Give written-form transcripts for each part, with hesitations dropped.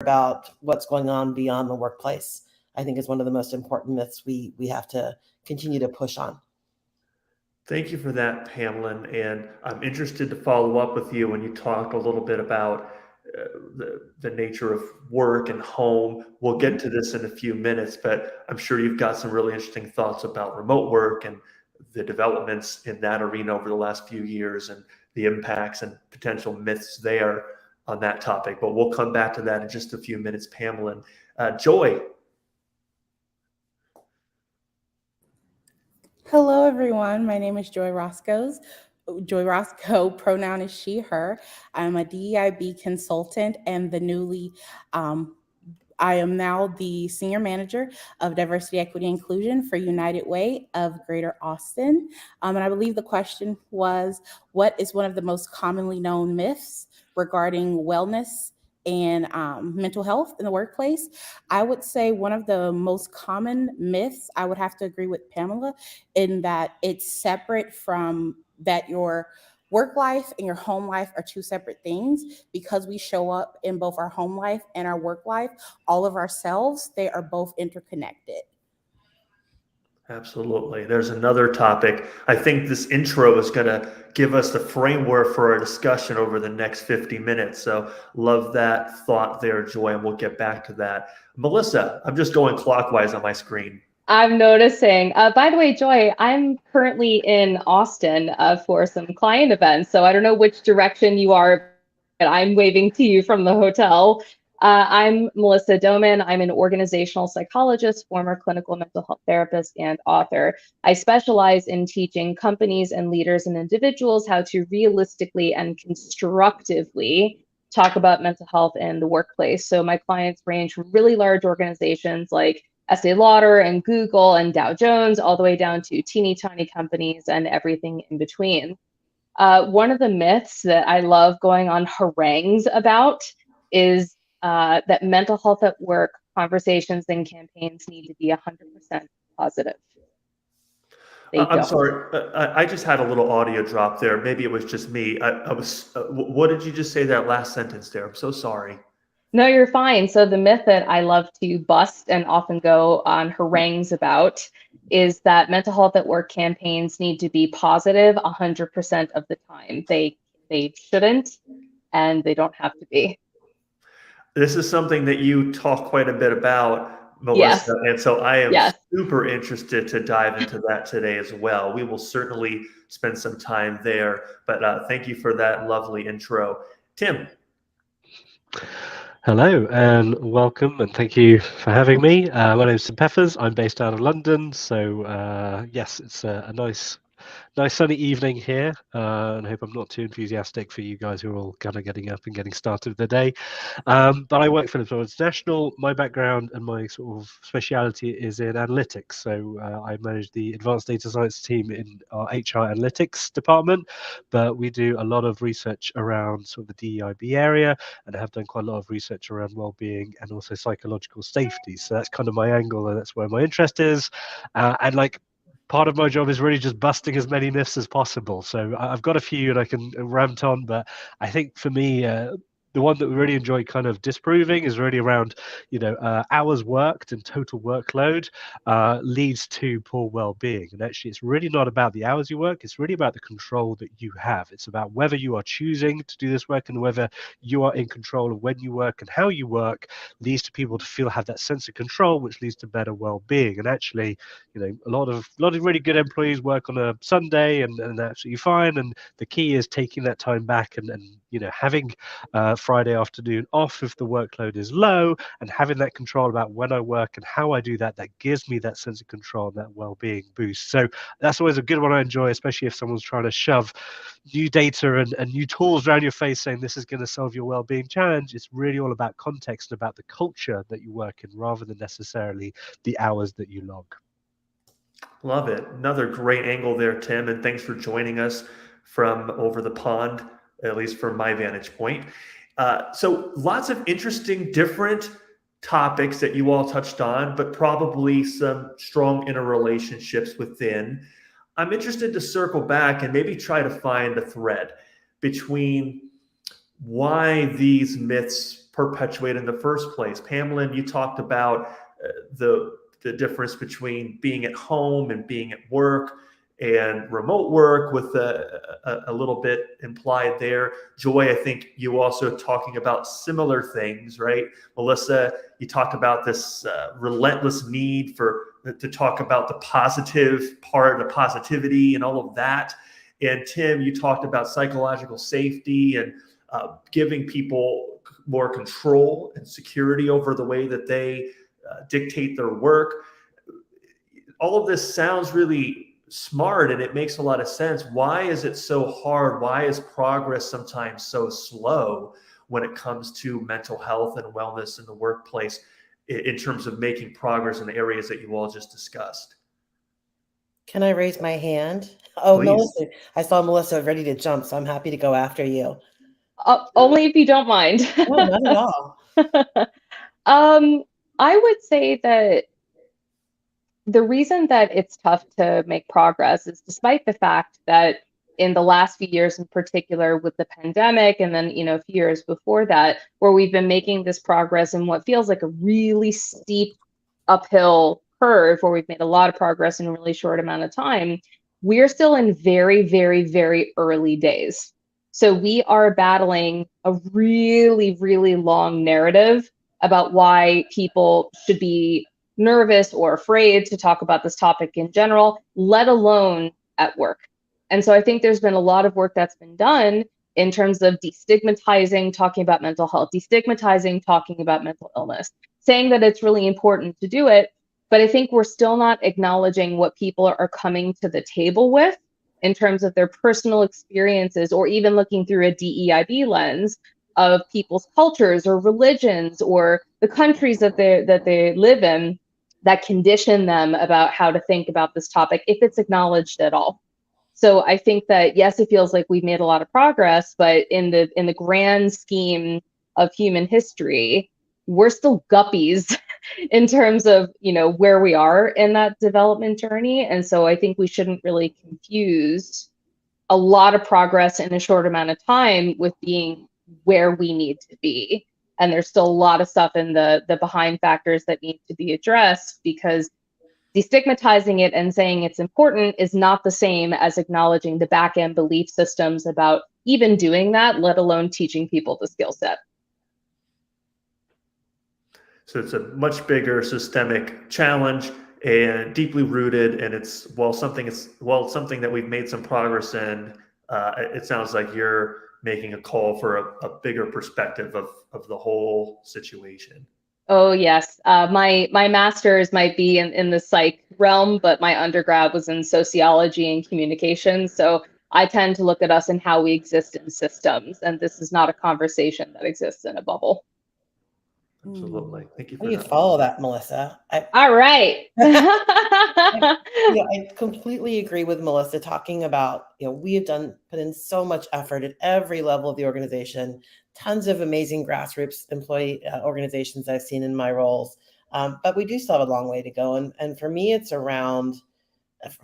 about what's going on beyond the workplace, I think is one of the most important myths we have to continue to push on. Thank you for that, Pamela. And I'm interested to follow up with you when you talk a little bit about the nature of work and home. We'll get to this in a few minutes, but I'm sure you've got some really interesting thoughts about remote work and the developments in that arena over the last few years and the impacts and potential myths there on that topic. But we'll come back to that in just a few minutes, Pamela. Joy. Hello, everyone. My name is Joy Roscoe. Joy Roscoe, pronoun is she, her. I'm a DEIB consultant and I am now the Senior Manager of Diversity, Equity, Inclusion for United Way of Greater Austin. And I believe the question was, what is one of the most commonly known myths regarding wellness and mental health in the workplace? I would say one of the most common myths, I would have to agree with Pamela, in that it's separate from that your work life and your home life are two separate things. Because we show up in both our home life and our work life, all of ourselves, they are both interconnected. Absolutely. There's another topic. I think this intro is going to give us the framework for our discussion over the next 50 minutes. So love that thought there, Joy, and we'll get back to that. Melissa, I'm just going clockwise on my screen. I'm noticing. By the way, Joy, I'm currently in Austin for some client events, so I don't know which direction you are, but I'm waving to you from the hotel. I'm Melissa Doman. I'm an organizational psychologist, former clinical mental health therapist, and author. I specialize in teaching companies and leaders and individuals how to realistically and constructively talk about mental health in the workplace. So my clients range from really large organizations like Estee Lauder and Google and Dow Jones, all the way down to teeny tiny companies and everything in between. One of the myths that I love going on harangues about is that mental health at work conversations and campaigns need to be 100% positive. I'm sorry, I just had a little audio drop there. Maybe it was just me. I was. What did you just say that last sentence there? I'm so sorry. No, you're fine. So the myth that I love to bust and often go on harangues about is that mental health at work campaigns need to be positive 100% of the time. They shouldn't, and they don't have to be. This is something that you talk quite a bit about, Melissa, and so I am super interested to dive into that today as well. We will certainly spend some time there, but thank you for that lovely intro. Tim. Hello and welcome, and thank you for having me. My name is Tim Peffers. I'm based out of London, so yes, it's a nice sunny evening here, and I hope I'm not too enthusiastic for you guys who are all kind of getting up and getting started with the day. But I work for Philips International. My background and my sort of speciality is in analytics. So I manage the advanced data science team in our HR analytics department, but we do a lot of research around sort of the DEIB area and have done quite a lot of research around well-being and also psychological safety. So that's kind of my angle, and that's where my interest is. And like, part of my job is really just busting as many myths as possible. So I've got a few and I can rant on, but I think for me, the one that we really enjoy kind of disproving is really around, hours worked and total workload leads to poor well-being. And actually, it's really not about the hours you work. It's really about the control that you have. It's about whether you are choosing to do this work and whether you are in control of when you work and how you work leads to people to have that sense of control, which leads to better well-being. And actually, a lot of really good employees work on a Sunday and absolutely fine. And the key is taking that time back and having Friday afternoon off if the workload is low, and having that control about when I work and how I do that gives me that sense of control and that well-being boost. So that's always a good one I enjoy, especially if someone's trying to shove new data and new tools around your face saying this is going to solve your well-being challenge. It's really all about context and about the culture that you work in rather than necessarily the hours that you log. Love it. Another great angle there, Tim, and thanks for joining us from over the pond, at least from my vantage point. So lots of interesting, different topics that you all touched on, but probably some strong interrelationships within. I'm interested to circle back and maybe try to find a thread between why these myths perpetuate in the first place. Pamela, you talked about the difference between being at home and being at work, and remote work with a little bit implied there. Joy, I think you also talking about similar things, right? Melissa, you talked about this relentless need to talk about the positive part, the positivity and all of that. And Tim, you talked about psychological safety and giving people more control and security over the way that they dictate their work. All of this sounds really smart and it makes a lot of sense. Why is it so hard? Why is progress sometimes so slow when it comes to mental health and wellness in the workplace in terms of making progress in the areas that you all just discussed? Can I raise my hand? Oh, Please. Melissa, I saw Melissa ready to jump, so I'm happy to go after you. Only if you don't mind. No, not at all. I would say that the reason that it's tough to make progress is despite the fact that in the last few years in particular with the pandemic and then a few years before that, where we've been making this progress in what feels like a really steep uphill curve where we've made a lot of progress in a really short amount of time, we're still in very, very, very early days. So we are battling a really, really long narrative about why people should be nervous or afraid to talk about this topic in general, let alone at work. And so I think there's been a lot of work that's been done in terms of destigmatizing talking about mental health, destigmatizing talking about mental illness, saying that it's really important to do it. But I think we're still not acknowledging what people are coming to the table with in terms of their personal experiences, or even looking through a DEIB lens of people's cultures or religions or the countries that they live in that condition them about how to think about this topic, if it's acknowledged at all. So I think that, yes, it feels like we've made a lot of progress, but in the grand scheme of human history, we're still guppies in terms of, where we are in that development journey. And so I think we shouldn't really confuse a lot of progress in a short amount of time with being where we need to be. And there's still a lot of stuff in the behind factors that need to be addressed, because destigmatizing it and saying it's important is not the same as acknowledging the back end belief systems about even doing that, let alone teaching people the skill set. So it's a much bigger systemic challenge and deeply rooted, and it's something that we've made some progress in. It sounds like you're making a call for a bigger perspective of the whole situation. Oh yes, my master's might be in the psych realm, but my undergrad was in sociology and communication. So I tend to look at us and how we exist in systems, and this is not a conversation that exists in a bubble. Absolutely. Thank you for How do you that. follow that, Melissa? All right. I completely agree with Melissa talking about, we have put in so much effort at every level of the organization, tons of amazing grassroots employee organizations I've seen in my roles. But we do still have a long way to go. And for me, it's around,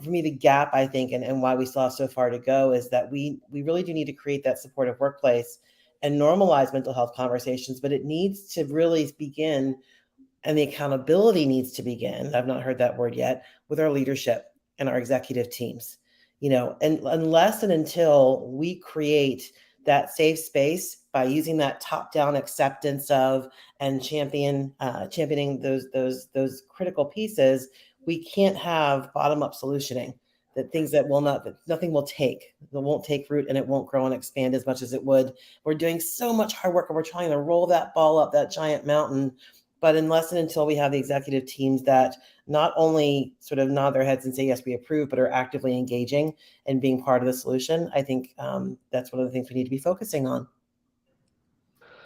the gap, I think, and why we still have so far to go is that we really do need to create that supportive workplace and normalize mental health conversations, but it needs to really begin, and the accountability needs to begin. I've not heard that word yet, with our leadership and our executive teams. And unless and until we create that safe space by using that top-down acceptance of and championing those critical pieces, we can't have bottom-up solutioning. That things that nothing will take, that won't take root, and it won't grow and expand as much as it would. We're doing so much hard work and we're trying to roll that ball up that giant mountain. But unless and until we have the executive teams that not only sort of nod their heads and say, yes, we approve, but are actively engaging and being part of the solution, I think that's one of the things we need to be focusing on.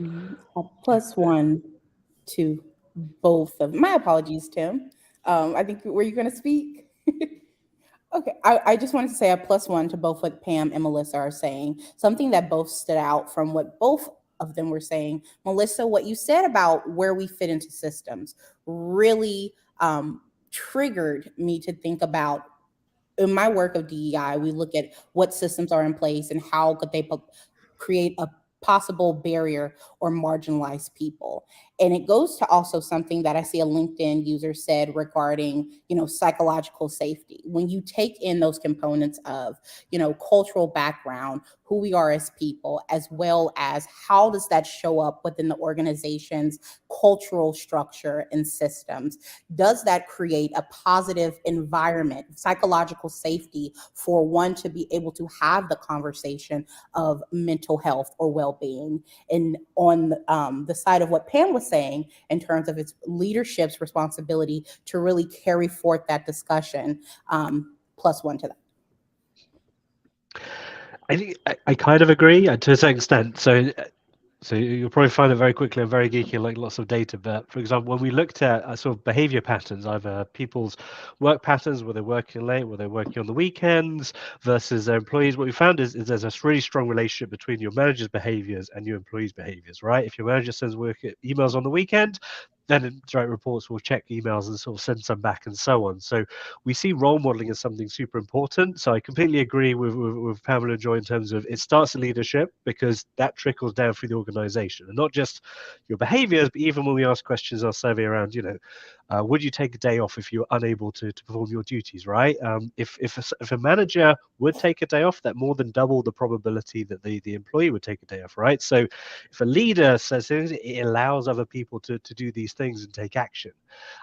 +1 to both of my apologies, Tim. I think, were you going to speak? Okay, I just wanted to say a +1 to both what Pam and Melissa are saying. Something that both stood out from what both of them were saying. Melissa, what you said about where we fit into systems really triggered me to think about, in my work of DEI, we look at what systems are in place and how could they create a possible barrier or marginalized people. And it goes to also something that I see a LinkedIn user said regarding, psychological safety. When you take in those components of, cultural background, who we are as people, as well as how does that show up within the organization's cultural structure and systems, does that create a positive environment, psychological safety for one to be able to have the conversation of mental health or well-being? And on the side of what Pam was saying in terms of its leadership's responsibility to really carry forth that discussion, plus one to that. I think I kind of agree to a certain extent. So you'll probably find it very quickly and very geeky, like lots of data. But for example, when we looked at sort of behavior patterns, either people's work patterns, were they working late, were they working on the weekends versus their employees, what we found is there's a really strong relationship between your manager's behaviors and your employees' behaviors, right? If your manager sends work emails on the weekend, then direct reports will check emails and sort of send some back and so on. So we see role modeling as something super important. So I completely agree with Pamela and Joy in terms of it starts in leadership because that trickles down through the organization, and not just your behaviors, but even when we ask questions in our survey around, would you take a day off if you're unable to perform your duties, right? If a manager would take a day off, that more than double the probability that the employee would take a day off, right? So if a leader says things, it allows other people to do these things and take action.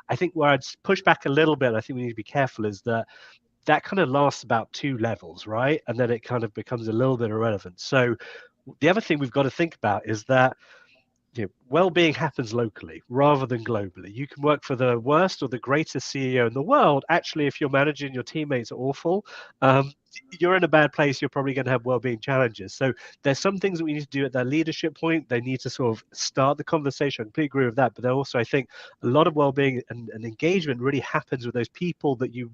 I think where I'd push back a little bit, I think we need to be careful, is that kind of lasts about 2 levels, right? And then it kind of becomes a little bit irrelevant. So the other thing we've got to think about is that well-being happens locally rather than globally. You can work for the worst or the greatest CEO in the world. Actually, if you're managing your teammates are awful, you're in a bad place. You're probably going to have well-being challenges. So there's some things that we need to do at that leadership point. They need to sort of start the conversation. I completely agree with that. But then also, I think a lot of well-being and engagement really happens with those people that you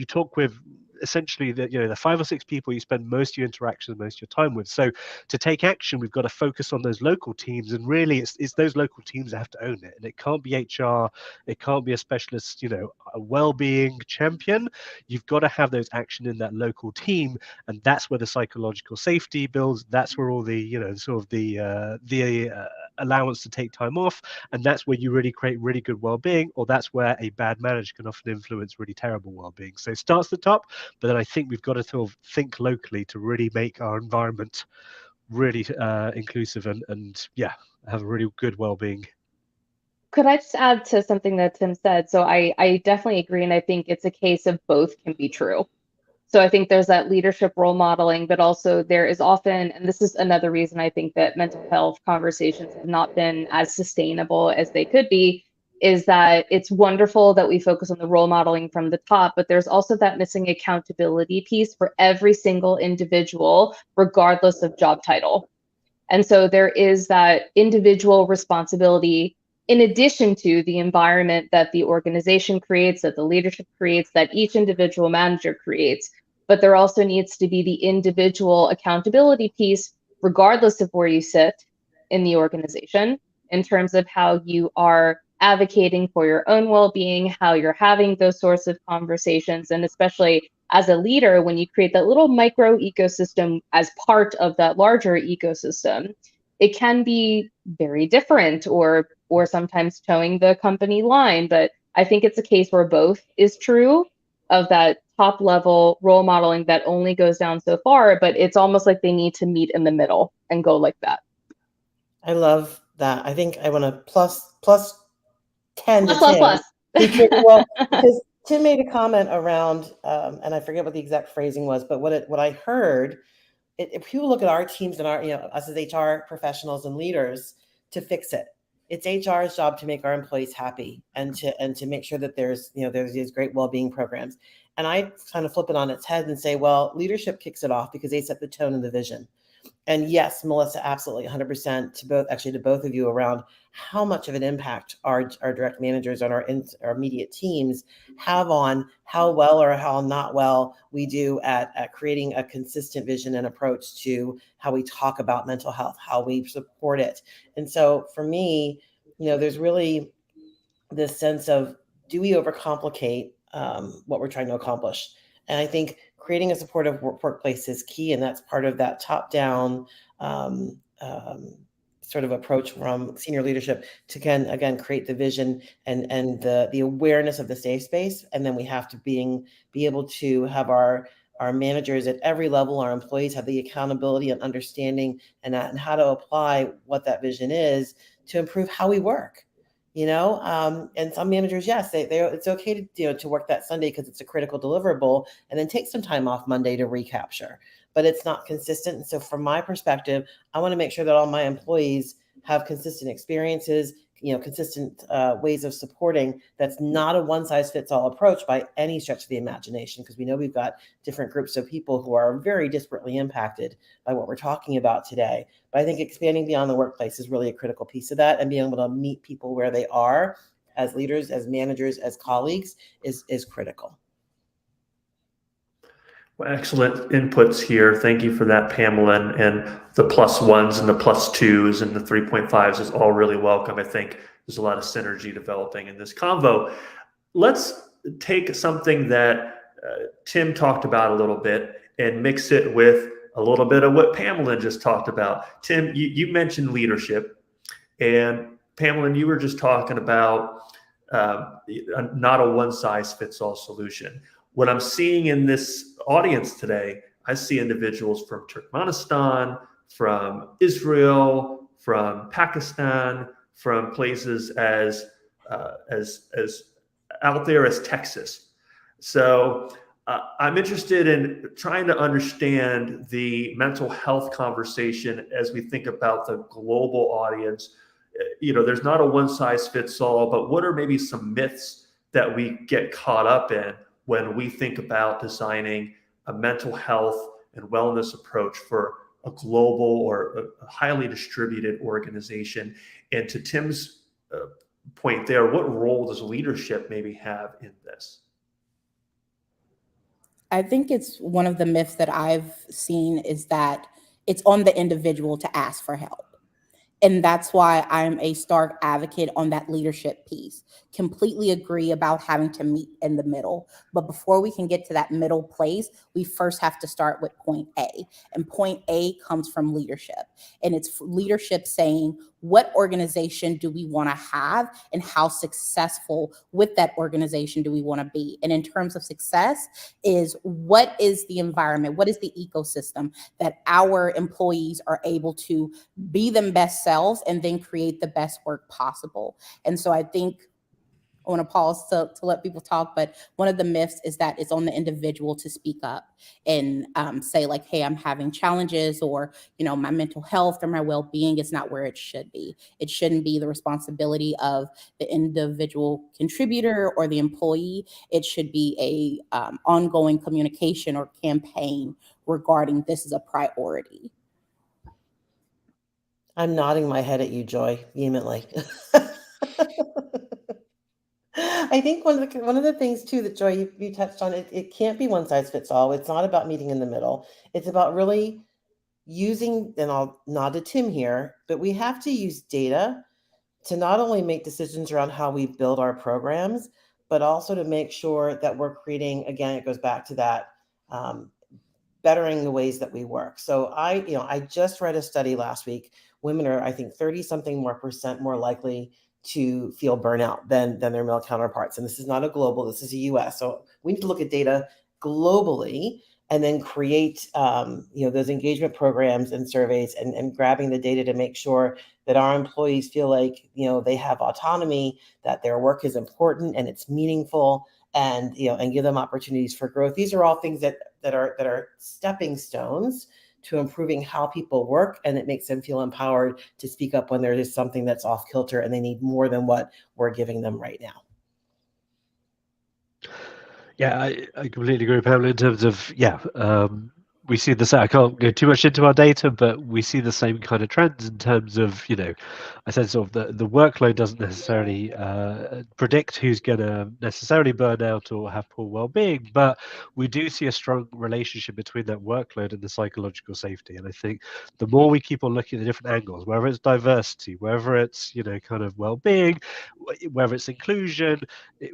talk with. Essentially, the 5 or 6 people you spend most of your interactions, most of your time with. So to take action, we've got to focus on those local teams, and really it's those local teams that have to own it. And it can't be HR, it can't be a specialist, a well-being champion. You've got to have those action in that local team, and that's where the psychological safety builds. That's where all the sort of the allowance to take time off, and that's where you really create really good well-being, or that's where a bad manager can often influence really terrible well-being. So it starts at the top, but then I think we've got to sort of think locally to really make our environment really inclusive and have a really good well-being. Could I just add to something that Tim said? So I definitely agree, and I think it's a case of both can be true. So I think there's that leadership role modeling, but also there is often, and this is another reason I think that mental health conversations have not been as sustainable as they could be, is that it's wonderful that we focus on the role modeling from the top, but there's also that missing accountability piece for every single individual, regardless of job title. And so there is that individual responsibility in addition to the environment that the organization creates, that the leadership creates, that each individual manager creates. But there also needs to be the individual accountability piece, regardless of where you sit in the organization, in terms of how you are advocating for your own well-being, how you're having those sorts of conversations, and especially as a leader, when you create that little micro ecosystem as part of that larger ecosystem, it can be very different or sometimes towing the company line. But I think it's a case where both is true, of that top level role modeling that only goes down so far, but it's almost like they need to meet in the middle and go like that. I love that. I think I want to plus 10 to Plus. 10. Well, because Tim made a comment around, and I forget what the exact phrasing was, but what I heard, if people look at our teams and our, us as HR professionals and leaders to fix it, it's HR's job to make our employees happy and to make sure that there's these great well-being programs. And I kind of flip it on its head and say, well, leadership kicks it off because they set the tone and the vision. And yes, Melissa, absolutely 100% to both of you around how much of an impact our direct managers and our immediate teams have on how well or how not well we do at creating a consistent vision and approach to how we talk about mental health, how we support it. And so for me, there's really this sense of, do we overcomplicate what we're trying to accomplish? And I think creating a supportive workplace is key, and that's part of that top-down sort of approach from senior leadership to again create the vision and the awareness of the safe space, and then we have to be able to have our managers at every level, our employees have the accountability and understanding and how to apply what that vision is to improve how we work. And some managers, yes, it's okay to work that Sunday because it's a critical deliverable, and then take some time off Monday to recapture. But it's not consistent. And so from my perspective, I want to make sure that all my employees have consistent experiences, consistent ways of supporting. That's not a one-size-fits-all approach by any stretch of the imagination, because we know we've got different groups of people who are very disparately impacted by what we're talking about today. But I think expanding beyond the workplace is really a critical piece of that, and being able to meet people where they are as leaders, as managers, as colleagues is critical. Well, excellent inputs here. Thank you for that, Pamela. And the +1s and the +2s and the 3.5s is all really welcome. I think there's a lot of synergy developing in this convo. Let's take something that Tim talked about a little bit and mix it with a little bit of what Pamela just talked about. Tim, you mentioned leadership, and Pamela, you were just talking about not a one-size-fits-all solution. What I'm seeing in this audience today, I see individuals from Turkmenistan, from Israel, from Pakistan, from places as out there as Texas. So I'm interested in trying to understand the mental health conversation as we think about the global audience. There's not a one size fits all, but what are maybe some myths that we get caught up in when we think about designing a mental health and wellness approach for a global or a highly distributed organization? And to Tim's point there, what role does leadership maybe have in this? I think it's one of the myths that I've seen is that it's on the individual to ask for help. And that's why I'm a stark advocate on that leadership piece. Completely agree about having to meet in the middle. But before we can get to that middle place, we first have to start with point A. And point A comes from leadership. And it's leadership saying, what organization do we want to have and how successful with that organization do we want to be? And in terms of success is what is the environment? What is the ecosystem that our employees are able to be them best selves and then create the best work possible? And so I think I want to pause to let people talk, but one of the myths is that it's on the individual to speak up and say like, hey, I'm having challenges, or, my mental health or my well-being is not where it should be. It shouldn't be the responsibility of the individual contributor or the employee. It should be a ongoing communication or campaign regarding this is a priority. I'm nodding my head at you, Joy, vehemently. I think one of the things too that Joy you touched on, it can't be one size fits all. It's not about meeting in the middle. It's about really using, and I'll nod to Tim here, but we have to use data to not only make decisions around how we build our programs, but also to make sure that we're creating, again, it goes back to that bettering the ways that we work. So I just read a study last week. Women are, I think, 30-something % more likely to feel burnout than their male counterparts. And this is not a global, this is a US. So we need to look at data globally and then create those engagement programs and surveys and grabbing the data to make sure that our employees feel like, they have autonomy, that their work is important and it's meaningful, and give them opportunities for growth. These are all things that are stepping stones to improving how people work, and it makes them feel empowered to speak up when there is something that's off kilter and they need more than what we're giving them right now. Yeah, I completely agree with Pamela in terms of, we see the same. I can't go too much into our data, but we see the same kind of trends in terms of, I said sort of the workload doesn't necessarily predict who's going to necessarily burn out or have poor well-being, but we do see a strong relationship between that workload and the psychological safety. And I think the more we keep on looking at the different angles, whether it's diversity, whether it's, kind of well-being, whether it's inclusion,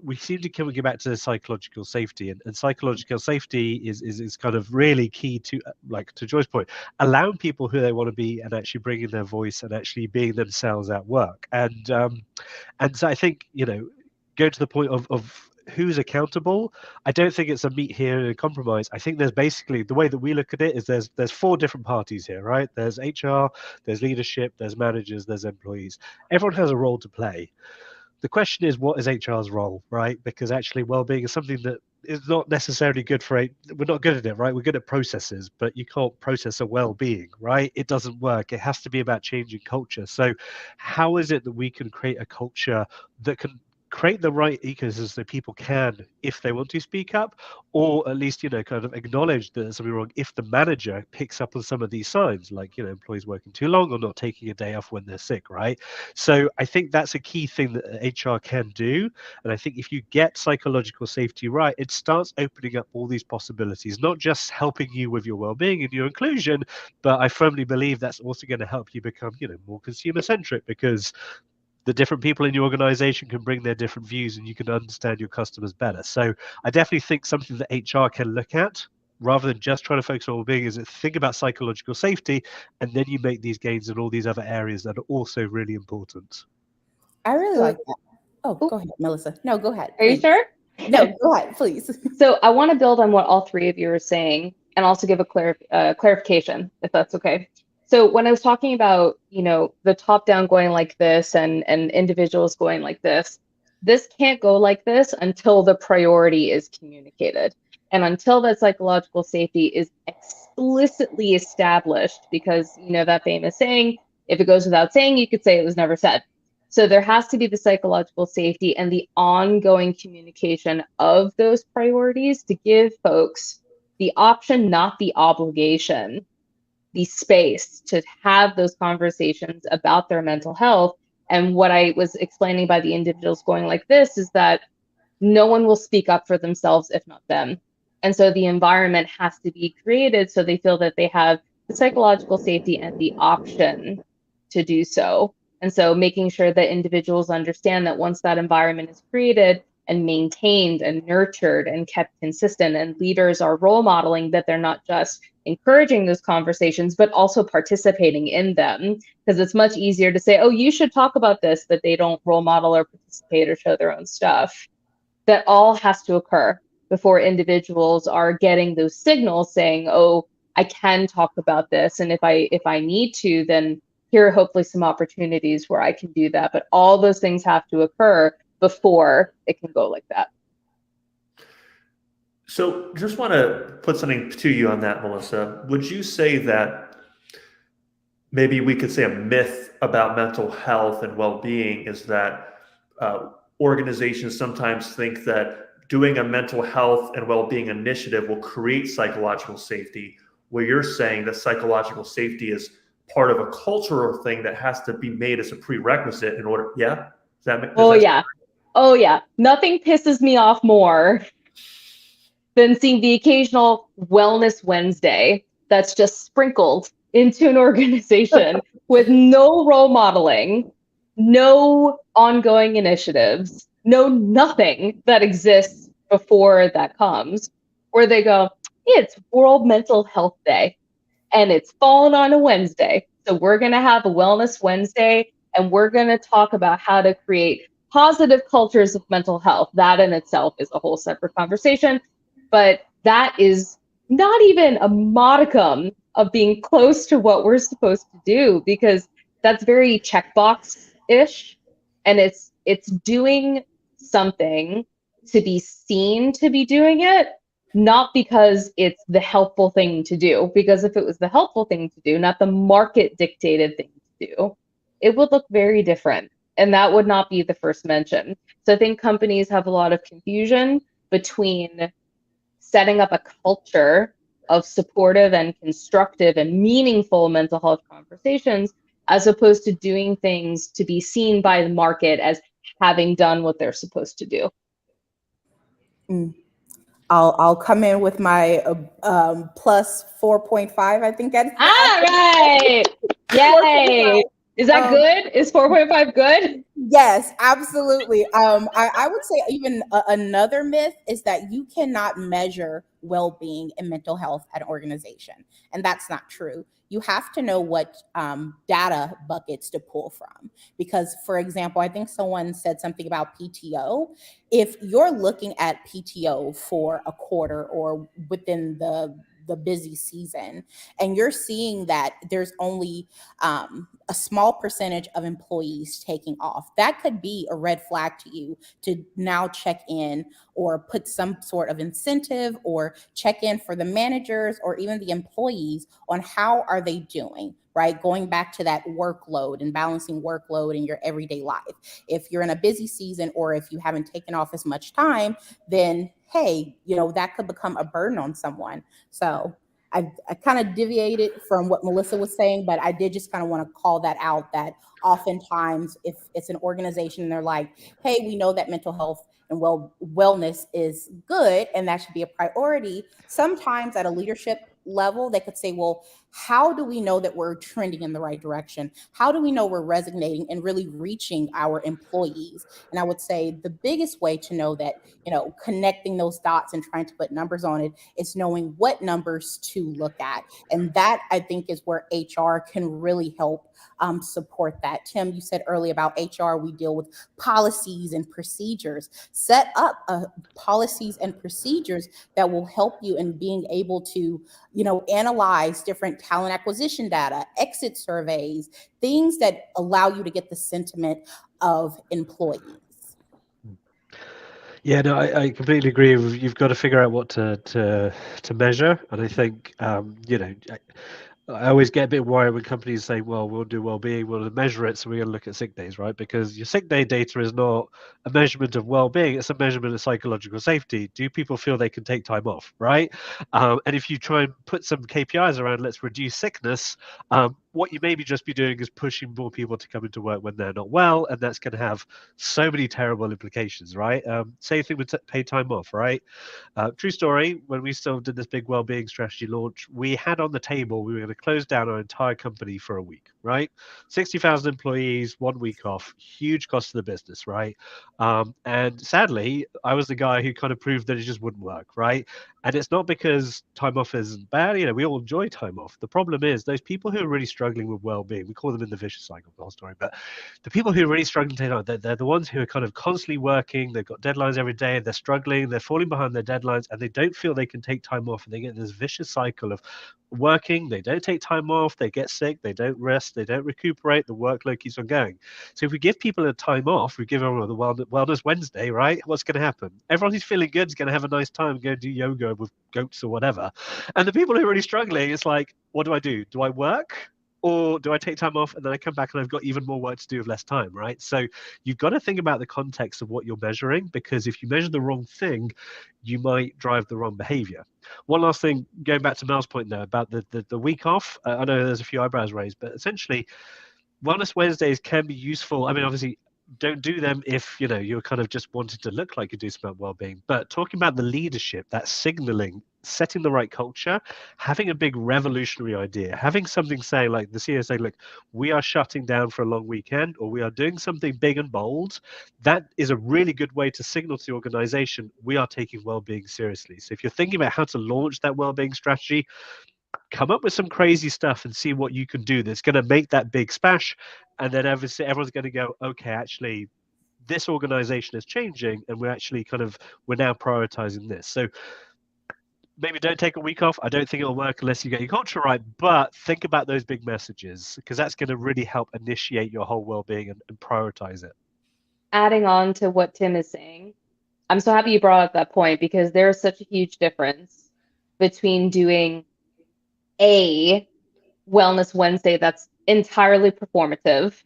we seem to get back to the psychological safety, and psychological safety is kind of really key to, like to Joy's point, allowing people who they want to be and actually bringing their voice and actually being themselves at work. And so I think, go to the point of who's accountable. I don't think it's a meet here and a compromise. I think there's basically, the way that we look at it is there's 4 different parties here, right? There's HR, there's leadership, there's managers, there's employees. Everyone has a role to play. The question is, what is HR's role, right? Because actually well-being is something that is not necessarily good we're not good at it, right? We're good at processes, but you can't process a well-being, right? It doesn't work. It has to be about changing culture. So how is it that we can create a culture that can create the right ecosystem so people can, if they want to speak up, or at least, kind of acknowledge that there's something wrong if the manager picks up on some of these signs, like, employees working too long or not taking a day off when they're sick, right? So I think that's a key thing that HR can do. And I think if you get psychological safety right, it starts opening up all these possibilities, not just helping you with your well-being and your inclusion, but I firmly believe that's also going to help you become, more consumer centric, because the different people in your organization can bring their different views and you can understand your customers better. So I definitely think something that HR can look at, rather than just trying to focus on well-being, is think about psychological safety, and then you make these gains in all these other areas that are also really important. I really like that. Oh, go ahead, Melissa. No, go ahead. Are you please. sure? No, go ahead, please. So I want to build on what all 3 of you are saying and also give a clarification, if that's okay. So when I was talking about, the top down going like this and individuals going like this can't go like this until the priority is communicated. And until that psychological safety is explicitly established, because, that famous saying, if it goes without saying, you could say it was never said. So there has to be the psychological safety and the ongoing communication of those priorities to give folks the option, not the obligation, the space to have those conversations about their mental health. And what I was explaining by the individuals going like this is that no one will speak up for themselves if not them. And so the environment has to be created so they feel that they have the psychological safety and the option to do so. And so making sure that individuals understand that once that environment is created and maintained and nurtured and kept consistent, and leaders are role modeling, that they're not just encouraging those conversations, but also participating in them. Because it's much easier to say, oh, you should talk about this, but they don't role model or participate or show their own stuff. That all has to occur before individuals are getting those signals saying, oh, I can talk about this. And if I need to, then here are hopefully some opportunities where I can do that. But all those things have to occur before it can go like that. So just want to put something to you on that, Melissa. Would you say that maybe we could say a myth about mental health and well-being is that organizations sometimes think that doing a mental health and well-being initiative will create psychological safety, where you're saying that psychological safety is part of a cultural thing that has to be made as a prerequisite in order? Yeah? Oh yeah. Nothing pisses me off more than seeing the occasional Wellness Wednesday that's just sprinkled into an organization with no role modeling, no ongoing initiatives, no nothing that exists before that comes, where they go, it's World Mental Health Day and it's fallen on a Wednesday. So we're going to have a Wellness Wednesday and we're going to talk about how to create positive cultures of mental health. That in itself is a whole separate conversation, but that is not even a modicum of being close to what we're supposed to do, because that's very checkbox-ish, and it's doing something to be seen to be doing it, not because it's the helpful thing to do. Because if it was the helpful thing to do, not the market dictated thing to do, it would look very different. And that would not be the first mention. So I think companies have a lot of confusion between setting up a culture of supportive and constructive and meaningful mental health conversations, as opposed to doing things to be seen by the market as having done what they're supposed to do. I'll come in with my plus 4.5. I think that's all right. Yay. Is that good? Is 4.5 good? Yes, absolutely. I would say even another myth is that you cannot measure well-being and mental health at an organization, and that's not true. You have to know what data buckets to pull from. Because, for example, I think someone said something about PTO. If you're looking at PTO for a quarter or within the busy season, and you're seeing that there's only a small percentage of employees taking off, that could be a red flag to you to now check in or put some sort of incentive or check in for the managers or even the employees on how are they doing, right? Going back to that workload and balancing workload in your everyday life. If you're in a busy season or if you haven't taken off as much time, then hey, that could become a burden on someone. So I kind of deviated from what Melissa was saying, but I did just kind of want to call that out, that oftentimes if it's an organization and they're like, hey, we know that mental health and wellness is good and that should be a priority, sometimes at a leadership level, they could say, well, how do we know that we're trending in the right direction? How do we know we're resonating and really reaching our employees? And I would say the biggest way to know that, connecting those dots and trying to put numbers on it is knowing what numbers to look at. And that, I think, is where HR can really help support that. Tim, you said earlier about HR, we deal with policies and procedures. Set up policies and procedures that will help you in being able to, analyze different talent acquisition data, exit surveys, things that allow you to get the sentiment of employees. Yeah, no, I completely agree. You've got to figure out what to measure, and I think I always get a bit worried when companies say, well, we'll do well-being, we'll measure it, so we're going to look at sick days, right? Because your sick day data is not a measurement of well-being, it's a measurement of psychological safety. Do people feel they can take time off, right? And if you try and put some KPIs around, let's reduce sickness, what you maybe just be doing is pushing more people to come into work when they're not well, and that's going to have so many terrible implications, right? Same thing with paid time off, right? True story, when we still did this big well-being strategy launch, we had on the table, we were going to close down our entire company for a week, right? 60,000 employees, 1 week off, huge cost to the business, right? And sadly, I was the guy who kind of proved that it just wouldn't work, right? And it's not because time off isn't bad, we all enjoy time off. The problem is those people who are really struggling with well-being, we call them in the vicious cycle, the whole story, but the people who are really struggling to take on, they're the ones who are kind of constantly working, they've got deadlines every day, they're struggling, they're falling behind their deadlines, and they don't feel they can take time off, and they get this vicious cycle of working, they don't take time off, they get sick, they don't rest, they don't recuperate, the workload keeps on going. So if we give people a time off, we give everyone the Wellness Wednesday, right? What's going to happen? Everyone who's feeling good is going to have a nice time, go do yoga with goats or whatever. And the people who are really struggling, it's like, what do? Do I work? Or do I take time off and then I come back and I've got even more work to do with less time, right? So you've got to think about the context of what you're measuring, because if you measure the wrong thing, you might drive the wrong behavior. One last thing, going back to Mel's point there about the week off, I know there's a few eyebrows raised, but essentially Wellness Wednesdays can be useful. I mean, obviously, don't do them if you're kind of just wanting to look like you do some well-being, but talking about the leadership, that signaling, setting the right culture, having a big revolutionary idea, having something saying like the CEO saying, look, we are shutting down for a long weekend, or we are doing something big and bold, that is a really good way to signal to the organization we are taking well-being seriously. So if you're thinking about how to launch that well-being strategy, come up with some crazy stuff and see what you can do that's going to make that big splash. And then everyone's going to go, okay, actually, this organization is changing, and we're now prioritizing this. So maybe don't take a week off. I don't think it'll work unless you get your culture right, but think about those big messages, because that's going to really help initiate your whole well-being and prioritize it. Adding on to what Tim is saying, I'm so happy you brought up that point, because there's such a huge difference between doing a Wellness Wednesday that's entirely performative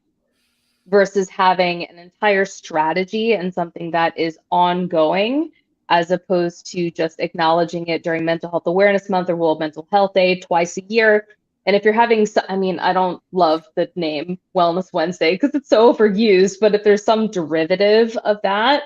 versus having an entire strategy and something that is ongoing, as opposed to just acknowledging it during Mental Health Awareness Month or World Mental Health Day twice a year. And if you're having, I don't love the name Wellness Wednesday because it's so overused, but if there's some derivative of that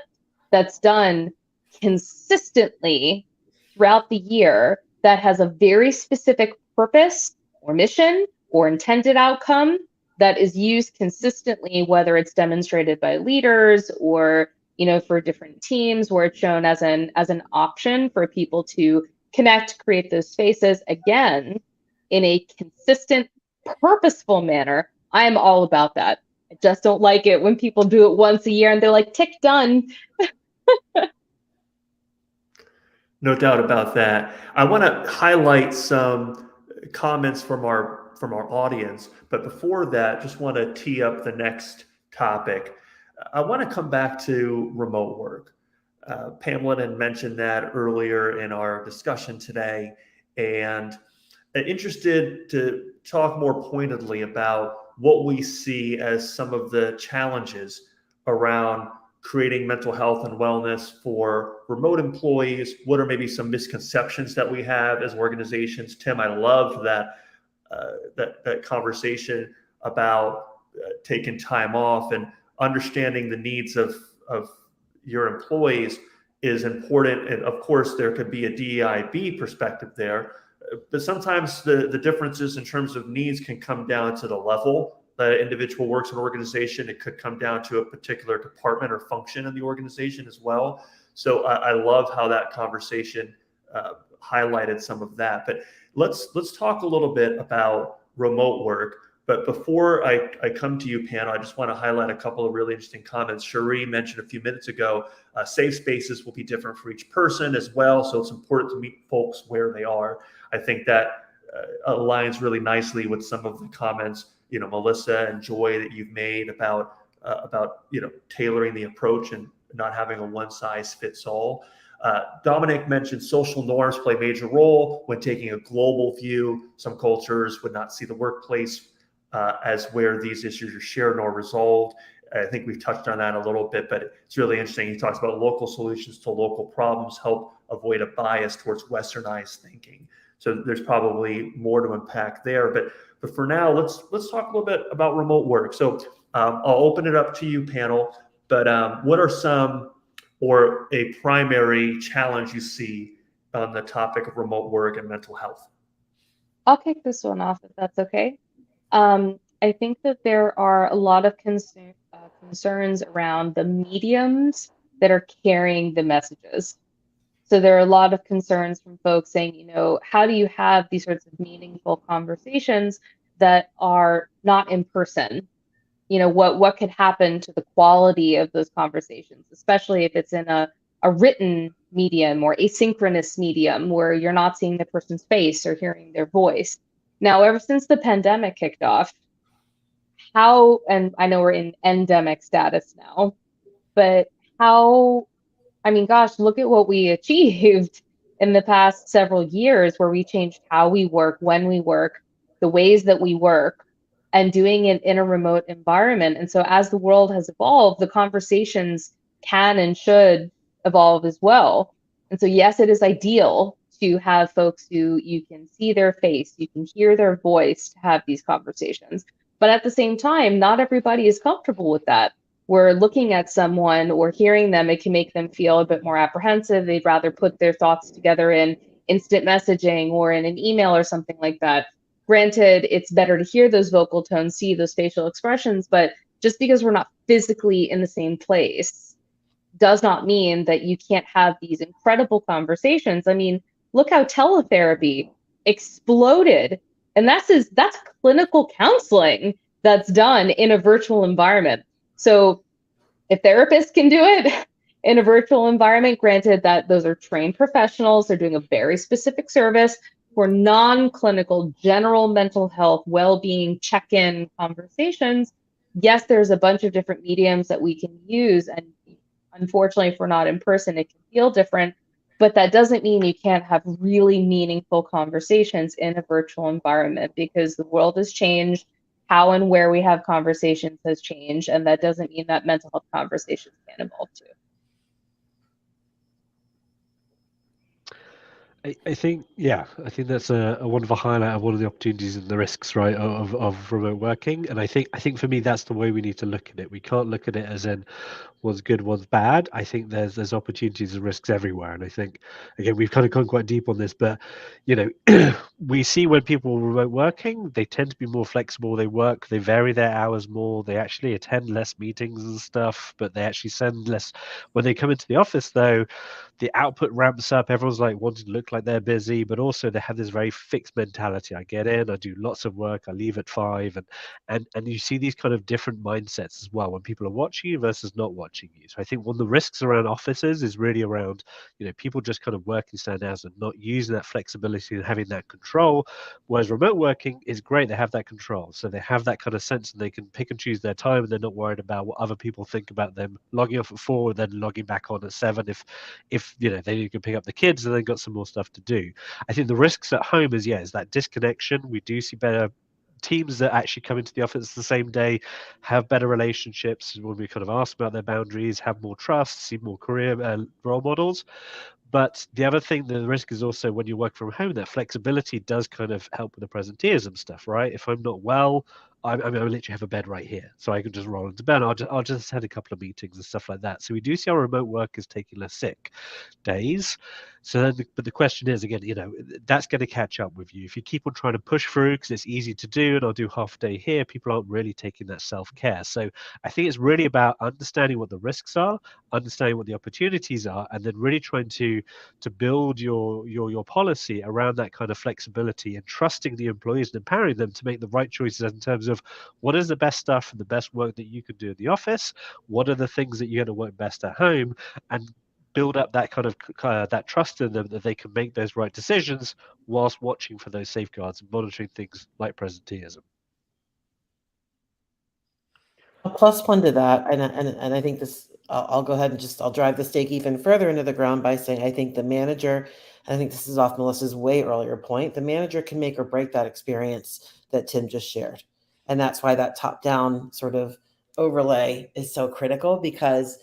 that's done consistently throughout the year that has a very specific purpose or mission or intended outcome that is used consistently, whether it's demonstrated by leaders or, for different teams, where it's shown as an option for people to connect, create those spaces, again, in a consistent, purposeful manner. I am all about that. I just don't like it when people do it once a year and they're like, tick, done. No doubt about that. I want to highlight some comments from our audience, but before that, just want to tee up the next topic. I want to come back to remote work. Pamela had mentioned that earlier in our discussion today, and interested to talk more pointedly about what we see as some of the challenges around creating mental health and wellness for remote employees. What are maybe some misconceptions that we have as organizations? Tim, I loved that that conversation about taking time off and understanding the needs of your employees is important. And of course, there could be a DEIB perspective there, but sometimes the differences in terms of needs can come down to the level that an individual works in an organization. It could come down to a particular department or function in the organization as well. So I love how that conversation highlighted some of that. But let's talk a little bit about remote work. But before I come to you, Pan, I just want to highlight a couple of really interesting comments. Cherie mentioned a few minutes ago, safe spaces will be different for each person as well. So it's important to meet folks where they are. I think that aligns really nicely with some of the comments, Melissa and Joy, that you've made about tailoring the approach and not having a one size fits all. Dominic mentioned social norms play a major role when taking a global view. Some cultures would not see the workplace as where these issues are shared or resolved. I think we've touched on that a little bit, but it's really interesting. He talks about local solutions to local problems help avoid a bias towards westernized thinking. So there's probably more to unpack there. But for now, let's talk a little bit about remote work. So I'll open it up to you, panel. But what are some or a primary challenge you see on the topic of remote work and mental health? I'll kick this one off if that's okay. I think that there are a lot of concerns around the mediums that are carrying the messages. So there are a lot of concerns from folks saying, how do you have these sorts of meaningful conversations that are not in person? What could happen to the quality of those conversations, especially if it's in a written medium or asynchronous medium where you're not seeing the person's face or hearing their voice. Now, ever since the pandemic kicked off, and I know we're in endemic status now, but look at what we achieved in the past several years, where we changed how we work, when we work, the ways that we work, and doing it in a remote environment. And so as the world has evolved, the conversations can and should evolve as well. And so, yes, it is ideal to have folks who you can see their face, you can hear their voice, to have these conversations. But at the same time, not everybody is comfortable with that. We're looking at someone or hearing them, it can make them feel a bit more apprehensive. They'd rather put their thoughts together in instant messaging or in an email or something like that. Granted, it's better to hear those vocal tones, see those facial expressions, but just because we're not physically in the same place does not mean that you can't have these incredible conversations. I mean, look how teletherapy exploded. And that's clinical counseling that's done in a virtual environment. So if therapists can do it in a virtual environment, granted that those are trained professionals, they're doing a very specific service for non-clinical, general mental health, well-being, check-in conversations. Yes, there's a bunch of different mediums that we can use. And unfortunately, if we're not in person, it can feel different. But that doesn't mean you can't have really meaningful conversations in a virtual environment, because the world has changed. How and where we have conversations has changed. And that doesn't mean that mental health conversations can't evolve too. I think, yeah, I think that's a wonderful highlight of one of the opportunities and the risks, right, of remote working. And I think for me, that's the way we need to look at it. We can't look at it as in one's good, one's bad. I think there's opportunities and risks everywhere. And I think, again, we've kind of gone quite deep on this, but we see when people are remote working, they tend to be more flexible. They vary their hours more. They actually attend less meetings and stuff, but they actually send less. When they come into the office, though, the output ramps up. Everyone's like wanting to look like they're busy, but also they have this very fixed mentality. I get in, I do lots of work, I leave at 5, and you see these kind of different mindsets as well when people are watching you versus not watching you. So I think one of the risks around offices is really around, people just kind of working stand hours and not using that flexibility and having that control. Whereas remote working is great, they have that control. So they have that kind of sense and they can pick and choose their time and they're not worried about what other people think about them logging off at 4 and then logging back on at 7 if they can pick up the kids and then got some more stuff to do. I think the risks at home is that disconnection. We do see better teams that actually come into the office the same day have better relationships when we kind of ask about their boundaries, have more trust, see more career role models. But the other thing, the risk is also when you work from home, that flexibility does kind of help with the presenteeism stuff, right? If I'm not well, I literally have a bed right here, so I can just roll into bed. I'll just had a couple of meetings and stuff like that. So we do see our remote workers taking less sick days. So then, but the question is again, that's going to catch up with you if you keep on trying to push through because it's easy to do, and I'll do half a day here. People aren't really taking that self-care. So I think it's really about understanding what the risks are, understanding what the opportunities are, and then really trying to build your policy around that kind of flexibility and trusting the employees and empowering them to make the right choices in terms of what is the best stuff and the best work that you can do in the office, what are the things that you're going to work best at home, and build up that kind of that trust in them that they can make those right decisions whilst watching for those safeguards and monitoring things like presenteeism. A plus one to that, and I think this, I'll go ahead and I'll drive the stake even further into the ground by saying I think the manager, I think this is off Melissa's way earlier point, the manager can make or break that experience that Tim just shared. And that's why that top down sort of overlay is so critical because,